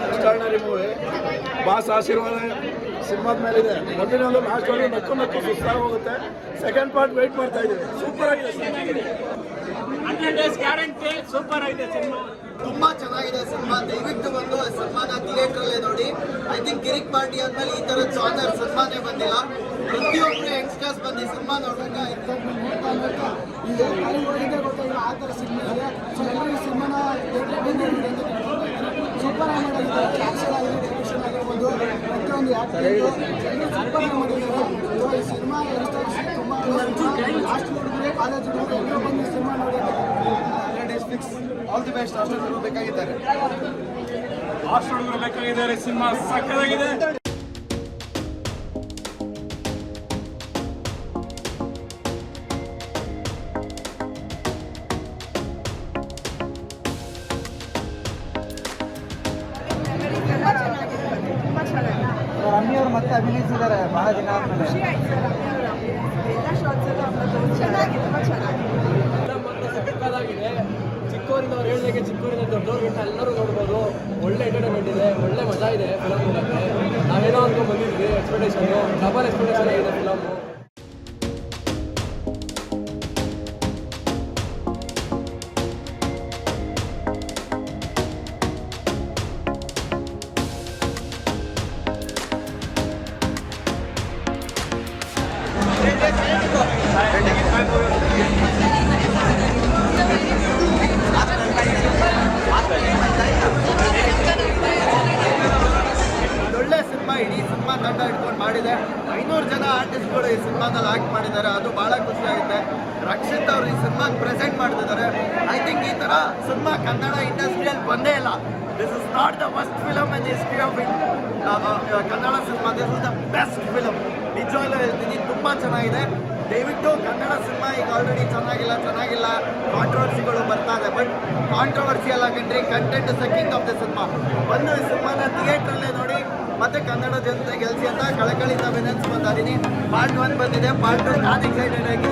Extraordinary movie. Boss ಆಶೀರ್ವಾದ ಸಿನಿಮಾದ ಮೇಲಿದೆ. ಮೊದಲಿನಲ್ಲೂ ಲಾಸ್ಟ್ ಒಳಗೆ ನಕ್ಕು ನಕ್ಕು ಸುಸ್ತಾಗಿ ಹೋಗುತ್ತೆ. ಸೆಕೆಂಡ್ ಪಾರ್ಟ್ ವೆಯ್ಟ್ ಮಾಡ್ತಾ ಇದ್ದೀವಿ. ಸೂಪರ್ ಆಗಿದೆ. 100 days ಗ್ಯಾರಂಟಿ. ಸೂಪರ್ ಆಗಿದೆ ಸಿನಿಮಾ. ತುಂಬಾ ಚೆನ್ನಾಗಿದೆ ಸಿನಿಮಾ. ದಯವಿಟ್ಟು ಬಂದು ಸಿನಿಮಾನ ಥಿಯೇಟರ್ ಅಲ್ಲೇ ನೋಡಿ. ಐ ಥಿಂಕ್ ಕಿರಿಕ್ ಪಾರ್ಟಿ ಆದ್ಮೇಲೆ ಈ ತರ ಜಾನರ್ ಸಿನಿಮಾನೇ ಬಂದಿಲ್ಲ. ಪ್ರತಿಯೊಬ್ಬರು ಯಂಗ್ಸ್ಟರ್ಸ್ ಬಂದು ಸಿನಿಮಾ ನೋಡಿದಾಗ ಸೂಪರ್ ಆಗಿ ಮಾಡಿದ್ದಾರೆ. ಕ್ಯಾಪ್ಷನ್ ಆಗಿದೆ, ಡೈರೆಕ್ಷನ್ ಆಗಿರ್ಬೋದು, ಪ್ರತಿಯೊಂದು ಆ್ಯಕ್ಟಿಂಗ್ ಸೂಪರ್ ಆಗಿ ಮಾಡಿದ್ದಾರೆ. ಈ ಸಿನಿಮಾ ಯಂಗ್ಸ್ಟರ್ಸ್ ತುಂಬ ಲಾಸ್ಟ್ ನೋಡಿದ್ರೆ ಕಾಲೇಜ್ ಎಲ್ಲರೂ ಬಂದು ಸಿನಿಮಾ ನೋಡಿದ್ದಾರೆ. 100 days fix. All the best. ಅಷ್ಟು ಬೇಕಾಗಿದ್ದಾರೆ. ಅಷ್ಟು ಬೇಕಾಗಿದ್ದಾರೆ. ಸಿನಿಮಾ ಸಕ್ಕತ್ತಾಗಿದೆ. ರಮ್ಯ ಅವರು ಮತ್ತೆ ಅಭಿನಯಿಸಿದ್ದಾರೆ ಬಹಳ ದಿನ ಆದ್ಮೇಲೆ. ಸಕ್ಕತ್ತಾಗಿದೆ. ಚಿಕ್ಕವರಿಂದ ಅವ್ರು ಹೇಳಿದಾಗೆ ಚಿಕ್ಕವರಿಂದ ದೊಡ್ಡವ್ರಿಗಿಂತ ಎಲ್ಲರೂ ನೋಡ್ಬೋದು. ಒಳ್ಳೆ ಎಂಟರ್ಟೈನ್ಮೆಂಟ್ ಇದೆ, ಒಳ್ಳೆ ಮಜಾ ಇದೆ ಫಿಲಮ್ ನೋಡೋಕ್ಕೆ. ನಾವೇನೋ ಅಂದ್ಕೊಂಡು ಬಂದಿದ್ವಿ. ಎಕ್ಸ್ಪೆಕ್ಟೇಷನ್ನು ಡಬಲ್ ಎಕ್ಸ್ಪೆಕ್ಟೇಷನ್ ಆಗಿದೆ ಫಿಲಮು. ಒಳ್ಳೆ ಸಿನಿಮಾ. ಇಡೀ ಸಿನಿಮಾ ತಂಡ ಇಟ್ಕೊಂಡು ಮಾಡಿದೆ. 500 ಜನ ಆರ್ಟಿಸ್ಟ್ಗಳು ಈ ಸಿನಿಮಾದಲ್ಲಿ ಆಕ್ಟ್ ಮಾಡಿದ್ದಾರೆ. ಅದು ಬಹಳ ಖುಷಿ ಆಗುತ್ತೆ. ರಕ್ಷಿತ್ ಅವರು ಈ ಸಿನಿಮಾಗೆ ಪ್ರೆಸೆಂಟ್ ಮಾಡ್ತಿದ್ದಾರೆ. ಐ ಥಿಂಕ್ ಈ ಥರ ಸಿನಿಮಾ ಕನ್ನಡ ಇಂಡಸ್ಟ್ರಿಯಲ್ಲಿ ಬಂದೇ ಇಲ್ಲ. This is not the first film in history of Kannada cinema. This is the best film. ನಿಜವಾಗ್ಲೂ ಹೇಳ್ತೀನಿ, ತುಂಬ ಚೆನ್ನಾಗಿದೆ. ದಯವಿಟ್ಟು ಕನ್ನಡ ಸಿನಿಮಾ ಈಗ ಆಲ್ರೆಡಿ ಚೆನ್ನಾಗಿಲ್ಲ ಕಾಂಟ್ರವರ್ಸಿಗಳು ಬರ್ತಾ ಇದೆ. ಬಟ್ ಕಾಂಟ್ರವರ್ಸಿ ಅಲ್ಲ ಕಂಡ್ರಿ, content is the king of the cinema. ಬಂದು ಈ ಸಿನಿಮಾನ ಥಿಯೇಟ್ರಲ್ಲೇ ನೋಡಿ ಮತ್ತೆ ಕನ್ನಡ ಜನತೆ ಗೆಲ್ಸಿ ಅಂತ ಕಳಕಳಿಯಿಂದ ವಿನಂತಿಸ್ತಾ ಇದ್ದೀನಿ. ಪಾರ್ಟ್ 1 ಬಂದಿದೆ, ಪಾರ್ಟ್ 2 ನಾನು ಎಕ್ಸೈಟೆಡ್ ಆಗಿ